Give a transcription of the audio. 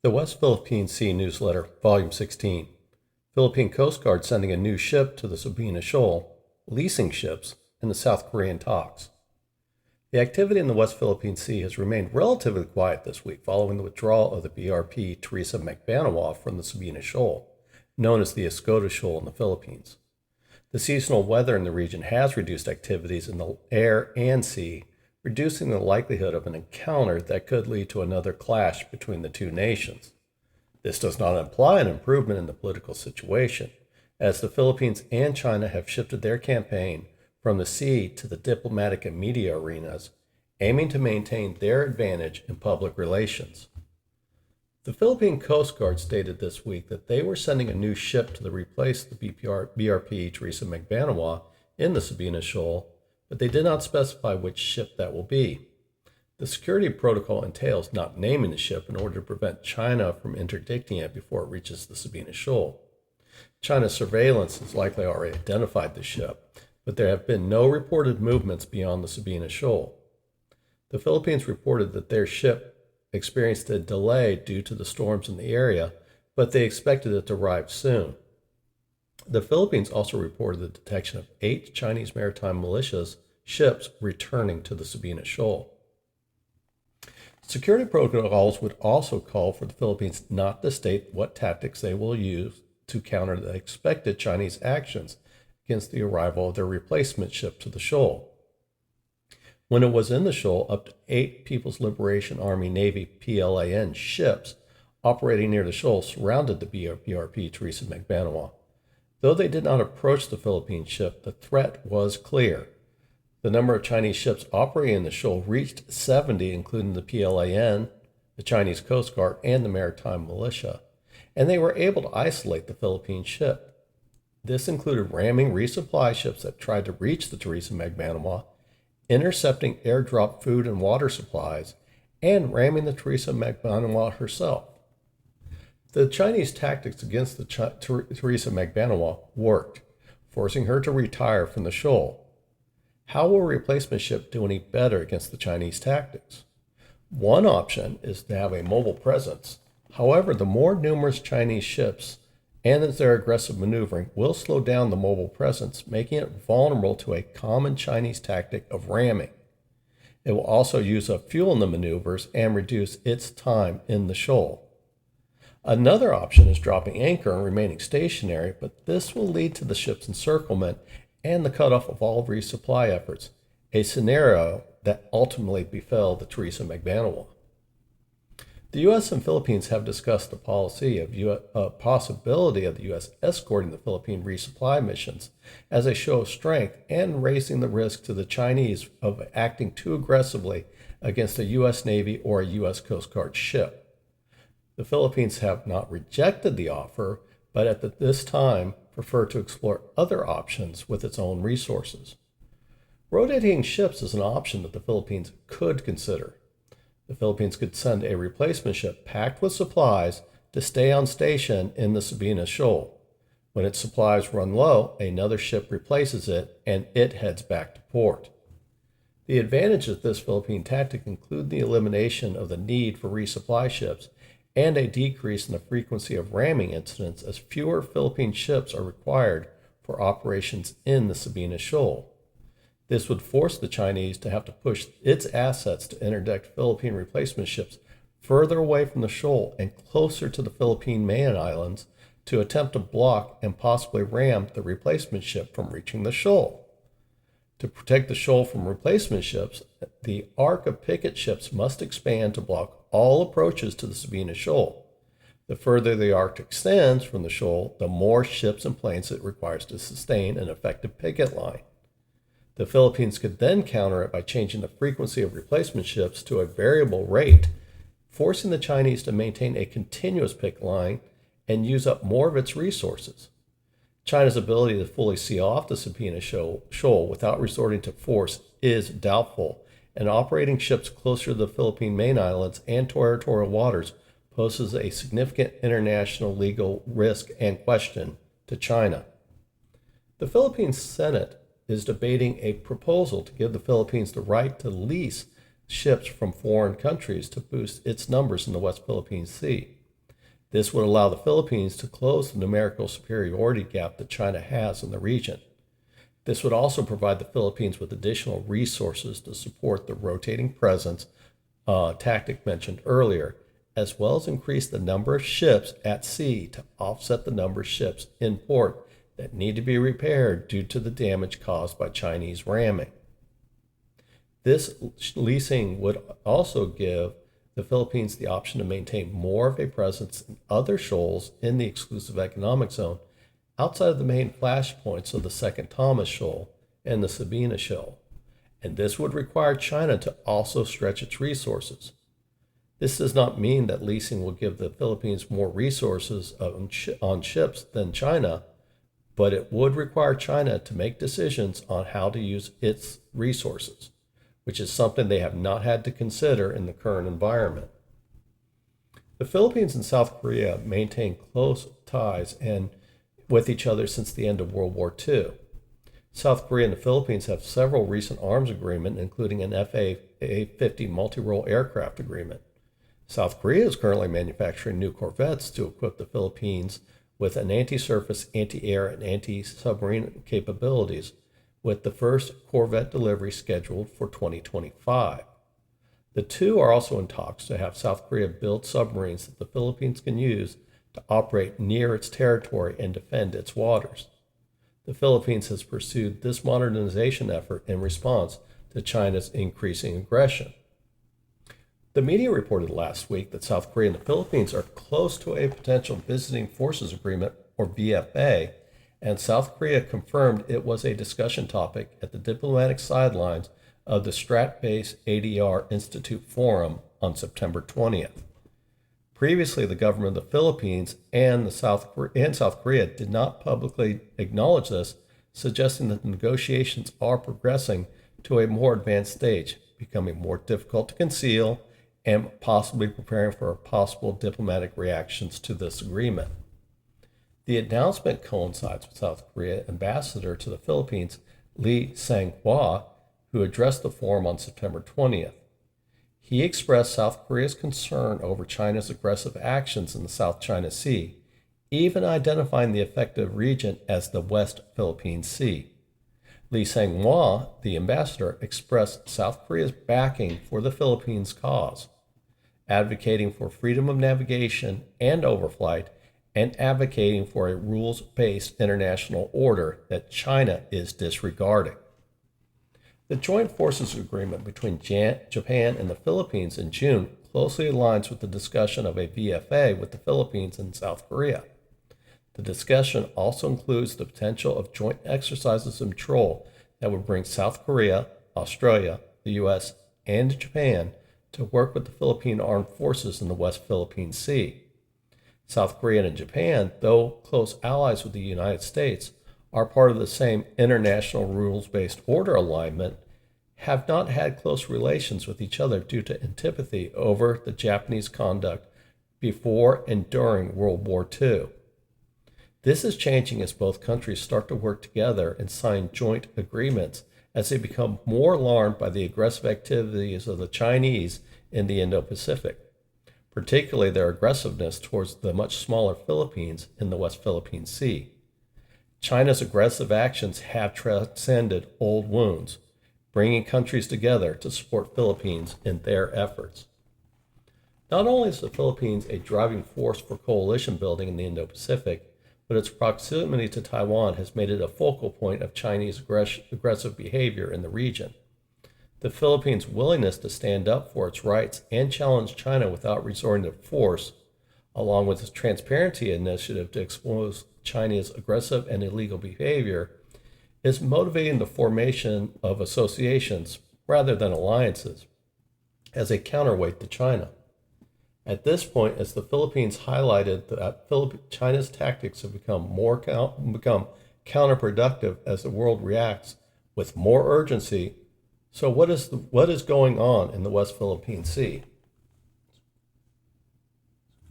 The West Philippine Sea Newsletter, Volume 16. Philippine Coast Guard sending a new ship to the Sabina Shoal, leasing ships, and the South Korean talks. The activity in the West Philippine Sea has remained relatively quiet this week following the withdrawal of the BRP Teresa Magbanua from the Sabina Shoal, known as the Escoda Shoal in the Philippines. The seasonal weather in the region has reduced activities in the air and sea, reducing the likelihood of an encounter that could lead to another clash between the two nations. This does not imply an improvement in the political situation, as the Philippines and China have shifted their campaign from the sea to the diplomatic and media arenas, aiming to maintain their advantage in public relations. The Philippine Coast Guard stated this week that they were sending a new ship to replace the BRP Teresa Magbanua in the Sabina Shoal, but they did not specify which ship that will be. The security protocol entails not naming the ship in order to prevent China from interdicting it before it reaches the Sabina Shoal. China's surveillance has likely already identified the ship, but there have been no reported movements beyond the Sabina Shoal. The Philippines reported that their ship experienced a delay due to the storms in the area, but they expected it to arrive soon. The Philippines also reported the detection of 8 Chinese maritime militias ships returning to the Sabina Shoal. Security protocols would also call for the Philippines not to state what tactics they will use to counter the expected Chinese actions against the arrival of their replacement ship to the shoal. When it was in the shoal, up to 8 People's Liberation Army Navy PLAN ships operating near the shoal surrounded the BRP Teresa Magbanua. Though they did not approach the Philippine ship, the threat was clear. The number of Chinese ships operating in the shoal reached 70, including the PLAN, the Chinese Coast Guard, and the Maritime Militia, and they were able to isolate the Philippine ship. This included ramming resupply ships that tried to reach the Teresa Magbanua, intercepting airdrop food and water supplies, and ramming the Teresa Magbanua herself. The Chinese tactics against the Teresa Magbanua worked, forcing her to retire from the shoal. How will a replacement ship do any better against the Chinese tactics? One option is to have a mobile presence. However, the more numerous Chinese ships and their aggressive maneuvering will slow down the mobile presence, making it vulnerable to a common Chinese tactic of ramming. It will also use up fuel in the maneuvers and reduce its time in the shoal. Another option is dropping anchor and remaining stationary, but this will lead to the ship's encirclement and the cutoff of all resupply efforts, a scenario that ultimately befell the Teresa Magbanua. The U.S. and Philippines have discussed the possibility of the U.S. escorting the Philippine resupply missions as a show of strength and raising the risk to the Chinese of acting too aggressively against a U.S. Navy or a U.S. Coast Guard ship. The Philippines have not rejected the offer, but at this time prefer to explore other options with its own resources. Rotating ships is an option that the Philippines could consider. The Philippines could send a replacement ship packed with supplies to stay on station in the Sabina Shoal. When its supplies run low, another ship replaces it and it heads back to port. The advantages of this Philippine tactic include the elimination of the need for resupply ships and a decrease in the frequency of ramming incidents as fewer Philippine ships are required for operations in the Sabina Shoal. This would force the Chinese to have to push its assets to interdict Philippine replacement ships further away from the shoal and closer to the Philippine main islands to attempt to block and possibly ram the replacement ship from reaching the shoal. To protect the shoal from replacement ships, the arc of picket ships must expand to block all approaches to the Sabina Shoal. The further the arc extends from the shoal, the more ships and planes it requires to sustain an effective picket line. The Philippines could then counter it by changing the frequency of replacement ships to a variable rate, forcing the Chinese to maintain a continuous picket line and use up more of its resources. China's ability to fully seal off the Sabina Shoal without resorting to force is doubtful, and operating ships closer to the Philippine main islands and territorial waters poses a significant international legal risk and question to China. The Philippine Senate is debating a proposal to give the Philippines the right to lease ships from foreign countries to boost its numbers in the West Philippine Sea. This would allow the Philippines to close the numerical superiority gap that China has in the region. This would also provide the Philippines with additional resources to support the rotating presence tactic mentioned earlier, as well as increase the number of ships at sea to offset the number of ships in port that need to be repaired due to the damage caused by Chinese ramming. This leasing would also give the Philippines the option to maintain more of a presence in other shoals in the exclusive economic zone outside of the main flashpoints of the Second Thomas Shoal and the Sabina Shoal, and this would require China to also stretch its resources. This does not mean that leasing will give the Philippines more resources on ships than China, but it would require China to make decisions on how to use its resources, which is something they have not had to consider in the current environment. The Philippines and South Korea maintain close ties with each other since the end of World War II. South Korea and the Philippines have several recent arms agreements, including an FA-50 multi-role aircraft agreement. South Korea is currently manufacturing new corvettes to equip the Philippines with an anti-surface, anti-air, and anti-submarine capabilities, with the first corvette delivery scheduled for 2025. The two are also in talks to have South Korea build submarines that the Philippines can use to operate near its territory and defend its waters. The Philippines has pursued this modernization effort in response to China's increasing aggression. The media reported last week that South Korea and the Philippines are close to a potential visiting forces agreement, or VFA, and South Korea confirmed it was a discussion topic at the diplomatic sidelines of the Strat-based ADR Institute Forum on September 20th. Previously, the government of the Philippines and South Korea did not publicly acknowledge this, suggesting that the negotiations are progressing to a more advanced stage, becoming more difficult to conceal and possibly preparing for possible diplomatic reactions to this agreement. The announcement coincides with South Korea ambassador to the Philippines, Lee Sang-hwa, who addressed the forum on September 20th. He expressed South Korea's concern over China's aggressive actions in the South China Sea, even identifying the affected region as the West Philippine Sea. Lee Sang-hwa, the ambassador, expressed South Korea's backing for the Philippines' cause, advocating for freedom of navigation and overflight, and advocating for a rules-based international order that China is disregarding. The Joint Forces Agreement between Japan and the Philippines in June closely aligns with the discussion of a VFA with the Philippines and South Korea. The discussion also includes the potential of joint exercises of control that would bring South Korea, Australia, the U.S., and Japan to work with the Philippine Armed Forces in the West Philippine Sea. South Korea and Japan, though close allies with the United States, are part of the same international rules-based order alignment, have not had close relations with each other due to antipathy over the Japanese conduct before and during World War II. This is changing as both countries start to work together and sign joint agreements as they become more alarmed by the aggressive activities of the Chinese in the Indo-Pacific, particularly their aggressiveness towards the much smaller Philippines in the West Philippine Sea. China's aggressive actions have transcended old wounds, bringing countries together to support Philippines in their efforts. Not only is the Philippines a driving force for coalition building in the Indo-Pacific, but its proximity to Taiwan has made it a focal point of Chinese aggressive behavior in the region. The Philippines' willingness to stand up for its rights and challenge China without resorting to force, along with its transparency initiative to expose China's aggressive and illegal behavior, is motivating the formation of associations rather than alliances as a counterweight to China. At this point, as the Philippines highlighted that China's tactics have become counterproductive as the world reacts with more urgency. So what is going on in the West Philippine Sea?